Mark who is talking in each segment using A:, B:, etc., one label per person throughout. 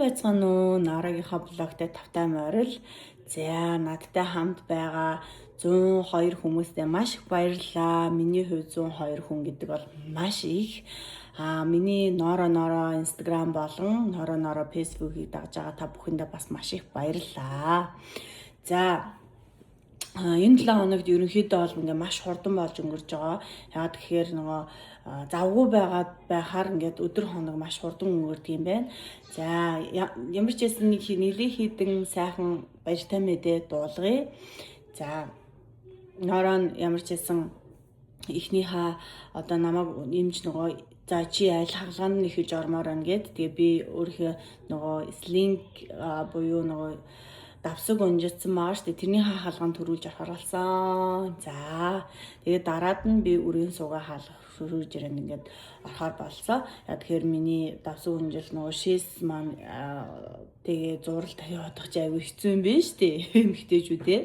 A: Байцгаана уу, Нарагийнхаа блогтой тавтай морил. За, надтай хамт байгаа 102 хүмүүстээ маш их баярлалаа. Миний хувьд 102 хүн гэдэг бол маш их. Миний норо Instagram болон норо Facebook-ийг дагж байгаа та бүхэндээ бас маш их баярлалаа. За, энэ 7 хоногт ерөнхийдөө бол ингээ маш хурдан болж өнгөрч байгаа. Яагаад гэхээр нөгөө завгүй байхаар ингээд өдөр хоног маш хурдан өнгөрдөг юм байна. За, ямар ч байсан нэлээд хідэн сайхан баяртай мэдээ дуулгая. За, норон ямар ч байсан эхнийхээ одоо намайг нэмж нөгөө за чи аль хаалгаанд нь ихэж ормоор байна гэд. Тэгээ би өөрийнхөө нөгөө слинг буюу нөгөө давсаг унжидсан байгаа шүү дээ. Тэрний хаалгаанд төрүүлж орхорлсон. За, тэгээд дараад нь би үрийн суугаа хаалгах төрүүлж ирэн ингээд орхоор болсон. Яа тэгэхээр миний давсаг унжил нөгөө шээс маань тэгээ зурал тавиадах чи аюу хэцүү юм байна шүү дээ. Эмэгтэйчүүдээ.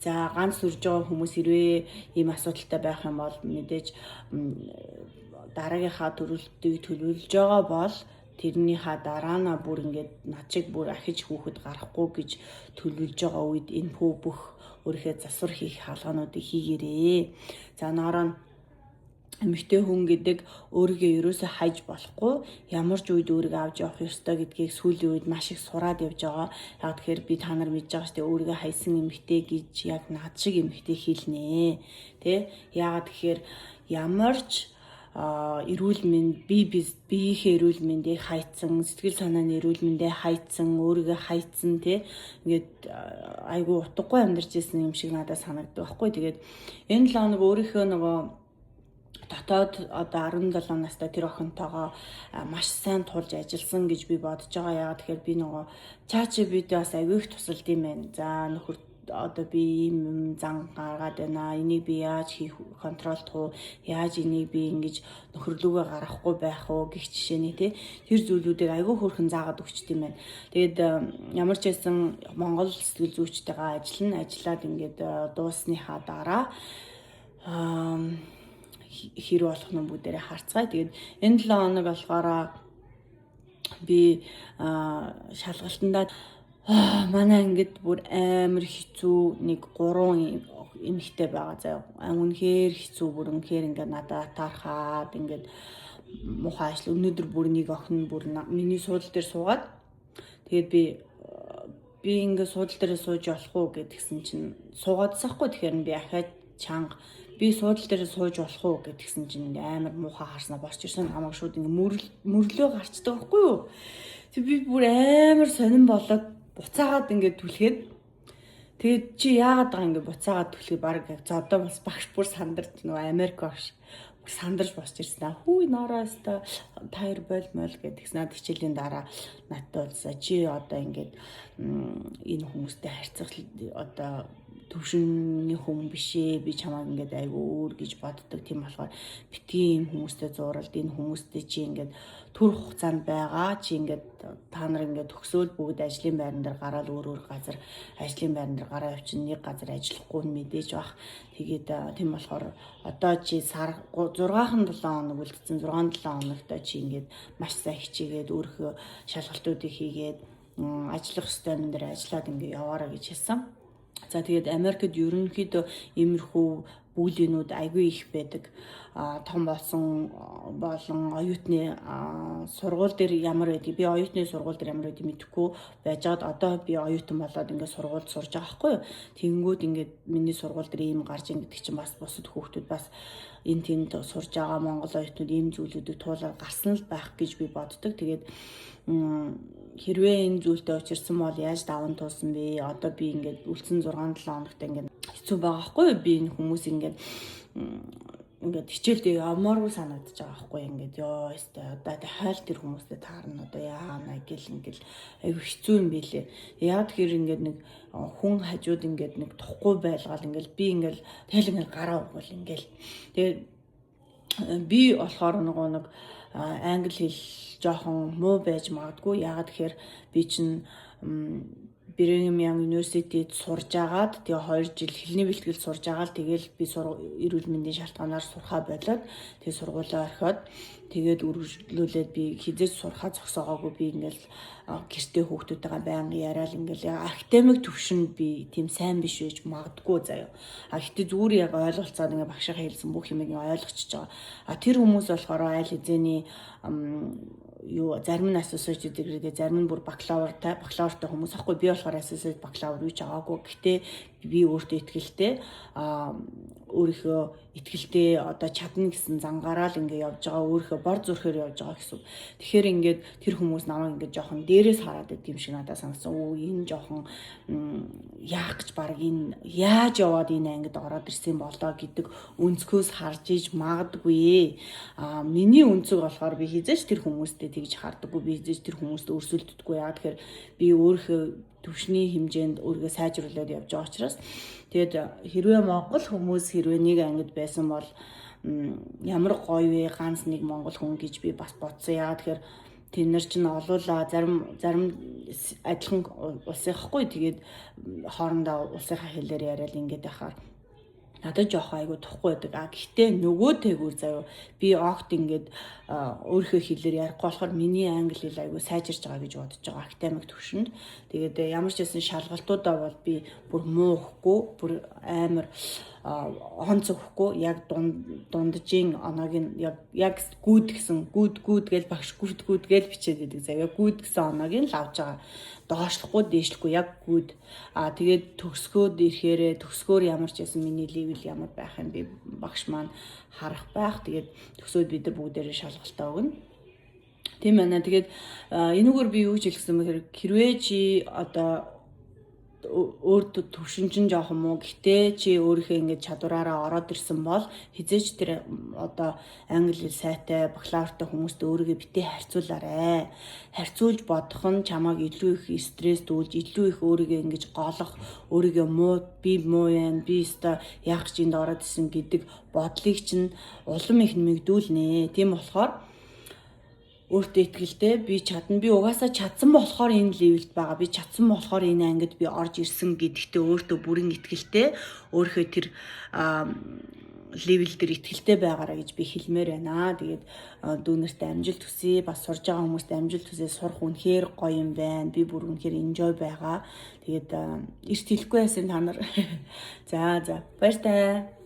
A: За, ганц сурж байгаа хүмүүс хэрвээ ийм асуудалтай байх юм бол мэдээж дараагийнхаа төрөлтийг төлөвлөж байгаа бол тэрнийхээ дараана бүр ингээд над шиг бүр ахиж хүүхэд гарахгүй гэж төлөвлөж байгаа үед энэ бүх өөрийнхөө засвар хийх хаалгануудыг хийгээрээ. За, нороо эмэгтэй хүн гэдэг өөрийгөө ерөөсөө хайж болохгүй, ямар ч үед өөрийгөө авч явах ёстой гэдгийг сүүлийн үед маш их сураад явж байгаа. Яг тэгэхээр би та нар мэдж байгаа шүү дээ, өөрийгөө хайсан эмэгтэй гэж яг над шиг эмэгтэй хэлнэ. Тэ? Яагаад тэгэхээр ямар ч эрүүл мэнд биеийнхээ эрүүл мэндийг хайцсан, сэтгэл санааны эрүүл мэндээ хайцсан, өөрийгөө хайцсан тий ингээд айгүй утгагүй амьдарч ирсэн юм шиг надад санагддаг байхгүй. Тэгээд энэ 7 хоног өөрийнхөө нөгөө дотоод одоо 17 настай тэр охинтойгоо маш сайн тулж ажилласан гэж би бодож байгаа. Яагаад тэгэхээр би нөгөө ChatGPT бас айгүй их тусалд юм байна. За, нөхөр одоо би ийм зан гаргаад байна. Энийг би яаж хийх контролдох уу? Яаж энийг би ингэж нөхөрлөгөө гаргахгүй байх уу гэх жишээний тий тэр зүйлүүдийг айгүй хөөрхөн заагаад өгчт юм байна. Тэгээд ямар ч байсан Монгол сэтгэл зүйчтэйгээ ажиллаад ингээд дуусныхаа дараа хэр болох нь бүгдээрээ харцгаая. Тэгээд энэ 7 хоног болохоор би шалгалтандаа манай ингээд бүр амар хэцүү нэг 3 эмэгтэй байгаа заяа. Үнэхээр хэцүү бүр үнэхээр ингээд надад таархаад ингээд муухай ажил. Өнөөдөр бүр нэг охин бүр миний суудлын дээр суугаад тэгээд би ингээд суудлын дээр сууж болох уу гэдгсэн чинь суугаадсахгүй. Тэгэхээр би ахаад чанга би суудлын дээр сууж болох уу гэдгсэн чинь ингээд амар муухай харснаа босч ирсэн. Намайг шууд ингээд мөрлөө гарчдаг байхгүй юу? Тэг би бүр амар сонирн болоод буцаагаад ингээд түлхээд тэгээд чи яагаад байгаа ингээд буцаагаад түлхээ баг зодоо бас багш бүр сандарч нөгөө Америк багш сандарч босч ирсэн. Хүү нороостой таяр болмол гэдгсэн. Над хичээлийн дараа надтай уулзаа. Чи одоо ингээд энэ хүмүүстэй харьцах одоо төвшинний хүн биш ээ. Би чамайг ингээд айгүй өөр гэж боддог. Тийм болохоор битгий энэ хүмүүстэй зуралд энэ хүмүүстэй чи ингээд төр хугацаанд байгаа. Чи ингээд та нар ингээд төгсөөл бүгд ажлын байран дээр гараад өөр газар ажлын байран дээр гараа явчихна. Нэг газар ажиллахгүй нь мэдээж бах. Тэгээд тийм болохоор одоо чи сар 6-7 хоног үлдсэн 6-7 хоногтой чи ингээд маш сайн хичээгээд өөрийнхөө шалгалтуудыг хийгээд ажиллах ёстой юм дээр ажиллаад ингээд яваараа гэж хэлсэн. За, тэгээд Америкт ерөнхийдөө иймэрхүү бүлийнүүд айгүй их байдаг. Том болсон болон оюутны сургууль дээр ямар байдгийг би оюутны сургууль дээр ямар байдгийг мэдэхгүй байжгаад одоо би оюутан болоод ингээд сургуульд сурж байгаа байхгүй юу. Тэнгүүд ингээд миний сургууль дээр ийм гарч ин гэдэг чинь бас бусад хүүхдүүд бас энэ тэнд сурж байгаа монгол оюутнууд ийм зүйлүүдийг туулаад гарсан л байх гэж би боддог. Тэгээд хэрвээ энэ зүйлтэй учирсан бол яаж даван туулсан бэ? Одоо би ингээд үлдсэн 6-7 хоногт ингээд хэцүү байгаа байхгүй юу? Би энэ хүмүүс ингээд хичээлдээ ямааргүй санагдаж байгаа байхгүй ингээд ёо өстэй одоо хайл тэр хүмүүстэй таарна одоо яана гэл ингээд аюу хэцүү юм билээ. Яг тэр ингээд нэг хүн хажууд ингээд нэг тухгүй байлгаал ингээд би ингээд тэл ингээд гараа угвал ингээд тэгээд би болохоор нэг англи хэл жоохон муу байж магадгүй. Яагаад тэгэхээр би чинь Birmingham University-д сурж агаад тэгээ 2 жил хэлний бэлтгэл сурж агаад тэгэл би эрүүл мэндийн шалтгаанаар сурхаа болоод тэгээ сургуулаа орхиод тэгээд үргэлжлүүлээд би хизээж сурхаа зогсоогоогүй би ингээл гэртээ хүүхдүүдтэйгээ байнга яриад ингээл академик төвшөнд би тийм сайн биш байж магадгүй заяа. Гэхдээ зүгээр яг ойлголцоод ингээ багшийнхаа хэлсэн бүх юмыг ойлгочихж байгаа. Тэр хүмүүс болохоор айл хэзээний зарим нь associate degree зарим нь бүр бакалавртай хүмүүс аахгүй би болохоор associate бакалавр юу ч аваагүй. Гэхдээ би өөртөө итгэлтэй өөрийнхөө итгэлтэй одоо чадна гэсэн зангаараа л ингээ явж байгаа өөрийнхөө бор зүрхээр явж байгаа гэсэн. Тэгэхээр ингээд тэр хүмүүс намайг ингээд жоохон дээрээс хараад байт юм шиг надад санагдсан. Энэ жоохон яах гэж баг энэ яаж яваад энэ ангид ороод ирсэн болоо гэдэг өнцгөөс харж иж магадгүй. Миний өнцөг болохоор би хизээч тэр хүмүүстэй тэгж хардаггүй. Би хизээч тэр хүмүүст өрсөлддөггүй. Яа тэгэхээр би өөрийнхөө төвшний хэмжээнд өөрийгөө сайжруулад явж байгаа учраас тэгээд хэрвээ монгол хүмүүс хэрвээ нэг ангид байсан бол ямар гоё вэ ганц нэг монгол хүн гэж би бас бодсон. Яа тэгэхээр тэд нар ч н олуулаа зарим адилхан улсынхахгүй тэгээд хоорондоо улсынхаа хэлээр яриад ингээд байхаар надад жоох айгу тухгүй байдаг. Гэхдээ нөгөө тэгүр заяа би огт ингээд өөрийнхөө хэлээр ярихгүй болохоор миний англи хэл айгу сайжирч байгаа гэж бодож байгаа академик төвшөнд. Тэгээд ямар ч байсан шалгалтуудаа бол би бүр муухгүй, бүр амар онцөхгүй яг дунджийн оноог нь яг гүд гэсэн гүд гээл багш гүд гээл бичээд байдаг. Заяа гүд гэсэн оноог нь лавж байгаа. Доошлохгүй дээшлэхгүй яг гүд. Тэгээд төгсгөөд ирэхээрээ төгсгөөр ямар ч байсан миний левел ямар байх юм би багш маань харах байх. Тэгээд төгсөөд бид нар бүгдээрээ шалгалтаа өгнө. Тийм байна. Тэгээд энэгээр би юу гэж хэлсэн бэхээр хэрвээ чи одоо өөртөө төвшин чинь жоохон муу гэхдээ чи өөрийнхөө ингэж чадвараараа ороод ирсэн бол хизээч тэр одоо англи хэл сайтай бакалавртай хүмүүстэй өөрийгөө битээ харьцуулаарай. Харьцуулж бодох нь чамайг илүү их стресс дүүлж илүү их өөрийгөө ингэж голох, өөрийгөө муу би муу юм би өстой яах гэж энд ороод ирсэн гэдэг бодлыг чинь улам их нэмэгдүүлнэ. Тийм болохоор өөртөө итгэлтэй би чадна. Би угаасаа чадсан болохоор энэ левелд байгаа. Би чадсан болохоор энэ ангид би орж ирсэн гэдэгтээ өөртөө бүрэн итгэлтэй. Өөрийнхөө тэр левел дээр итгэлтэй байгаараа гэж би хэлмээр байна. Тэгээд дүүнэртээ амжилт хүсье. Бас сурж байгаа хүмүүст амжилт хүсье. Сурах үнэхээр гоё юм байна. Би бүр үнэхээр enjoy байгаа. Тэгээд эрт хэлэхгүй байсан та нар. За баяртай.